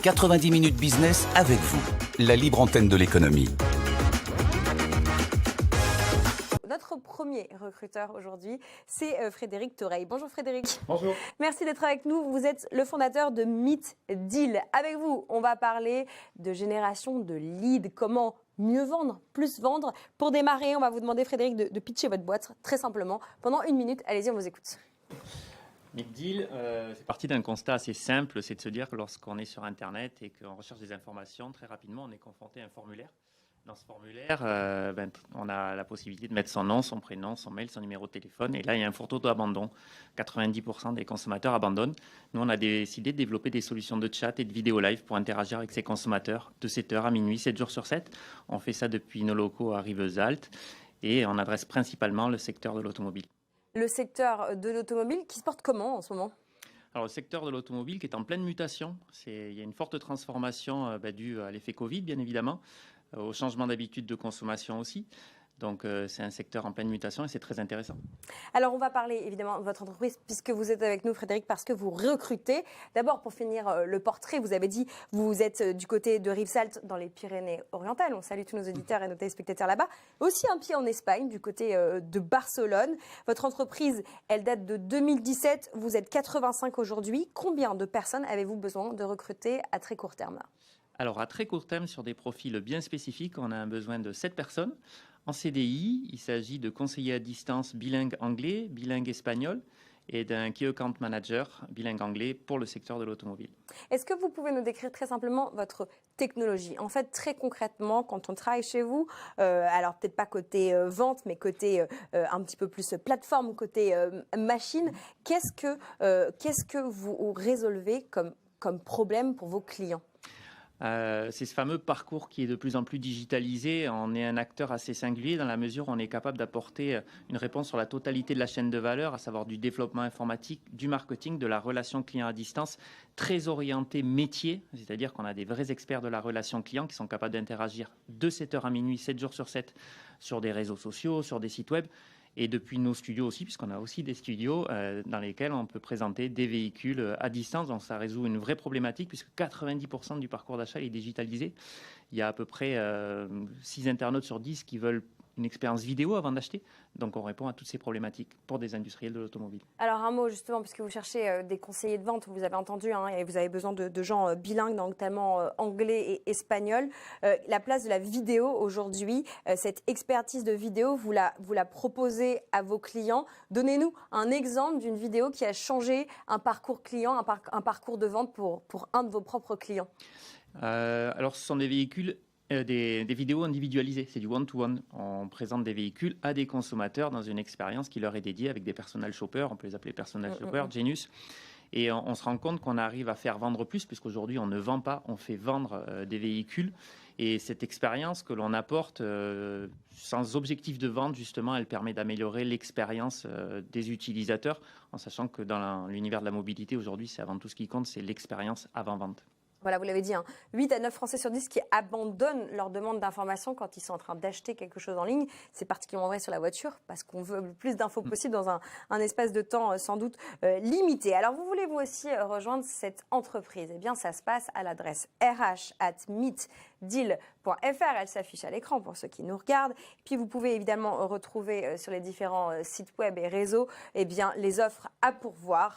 90 minutes business avec vous, la libre antenne de l'économie. Notre premier recruteur aujourd'hui, c'est Frédéric Thoreil. Bonjour Frédéric. Bonjour. Merci d'être avec nous. Vous êtes le fondateur de Meet Deal. Avec vous, on va parler de génération de leads. Comment mieux vendre, plus vendre. Pour démarrer, on va vous demander, Frédéric, de pitcher votre boîte très simplement. Pendant 1 minute, allez-y, on vous écoute. Meet Deal, c'est parti d'un constat assez simple, c'est de se dire que lorsqu'on est sur Internet et qu'on recherche des informations, très rapidement, on est confronté à un formulaire. Dans ce formulaire, on a la possibilité de mettre son nom, son prénom, son mail, son numéro de téléphone. Et là, il y a un fort taux d'abandon. 90% des consommateurs abandonnent. Nous, on a décidé de développer des solutions de chat et de vidéo live pour interagir avec ces consommateurs de 7h à minuit, 7 jours sur 7. On fait ça depuis nos locaux à Rivesaltes et on adresse principalement le secteur de l'automobile. Le secteur de l'automobile qui se porte comment en ce moment ? Alors, le secteur de l'automobile qui est en pleine mutation. Il y a une forte transformation due à l'effet Covid, bien évidemment, au changement d'habitude de consommation aussi. Donc, c'est un secteur en pleine mutation et c'est très intéressant. Alors, on va parler évidemment de votre entreprise puisque vous êtes avec nous, Frédéric, parce que vous recrutez. D'abord, pour finir le portrait, vous avez dit vous êtes du côté de Rivesaltes dans les Pyrénées-Orientales. On salue tous nos auditeurs et nos téléspectateurs là-bas. Aussi un pied en Espagne, du côté de Barcelone. Votre entreprise, elle date de 2017. Vous êtes 85 aujourd'hui. Combien de personnes avez-vous besoin de recruter à très court terme ? Alors, à très court terme, sur des profils bien spécifiques, on a un besoin de 7 personnes. En CDI, il s'agit de conseillers à distance bilingue anglais, bilingue espagnol et d'un Key Account Manager bilingue anglais pour le secteur de l'automobile. Est-ce que vous pouvez nous décrire très simplement votre technologie ? En fait, très concrètement, quand on travaille chez vous, alors peut-être pas côté vente, mais côté un petit peu plus plateforme, côté machine, qu'est-ce que vous résolvez comme problème pour vos clients ? C'est ce fameux parcours qui est de plus en plus digitalisé. On est un acteur assez singulier dans la mesure où on est capable d'apporter une réponse sur la totalité de la chaîne de valeur, à savoir du développement informatique, du marketing, de la relation client à distance, très orienté métier, c'est-à-dire qu'on a des vrais experts de la relation client qui sont capables d'interagir de 7h à minuit, 7 jours sur 7, sur des réseaux sociaux, sur des sites web. Et depuis nos studios aussi, puisqu'on a aussi des studios dans lesquels on peut présenter des véhicules à distance. Donc ça résout une vraie problématique puisque 90% du parcours d'achat est digitalisé. Il y a à peu près 6 internautes sur 10 qui veulent une expérience vidéo avant d'acheter. Donc on répond à toutes ces problématiques pour des industriels de l'automobile. Alors un mot justement, puisque vous cherchez des conseillers de vente, vous avez entendu, et vous avez besoin de gens bilingues, notamment anglais et espagnol. La place de la vidéo aujourd'hui, cette expertise de vidéo, vous la proposez à vos clients. Donnez-nous un exemple d'une vidéo qui a changé un parcours client, un parcours de vente pour un de vos propres clients. Alors ce sont des véhicules des vidéos individualisées, c'est du one-to-one. On présente des véhicules à des consommateurs dans une expérience qui leur est dédiée avec des personal shoppers, on peut les appeler personal shoppers, Genius. Et on se rend compte qu'on arrive à faire vendre plus, puisqu'aujourd'hui on ne vend pas, on fait vendre des véhicules. Et cette expérience que l'on apporte sans objectif de vente, justement, elle permet d'améliorer l'expérience des utilisateurs, en sachant que dans l'univers de la mobilité, aujourd'hui, c'est avant tout ce qui compte, c'est l'expérience avant-vente. Voilà, vous l'avez dit, 8 à 9 Français sur 10 qui abandonnent leur demande d'information quand ils sont en train d'acheter quelque chose en ligne. C'est particulièrement vrai sur la voiture parce qu'on veut le plus d'infos possible dans un espace de temps sans doute limité. Alors, vous voulez vous aussi rejoindre cette entreprise ? Eh bien, ça se passe à l'adresse rh@meetdeal.fr. Elle s'affiche à l'écran pour ceux qui nous regardent. Puis, vous pouvez évidemment retrouver sur les différents sites web et réseaux les offres à pourvoir.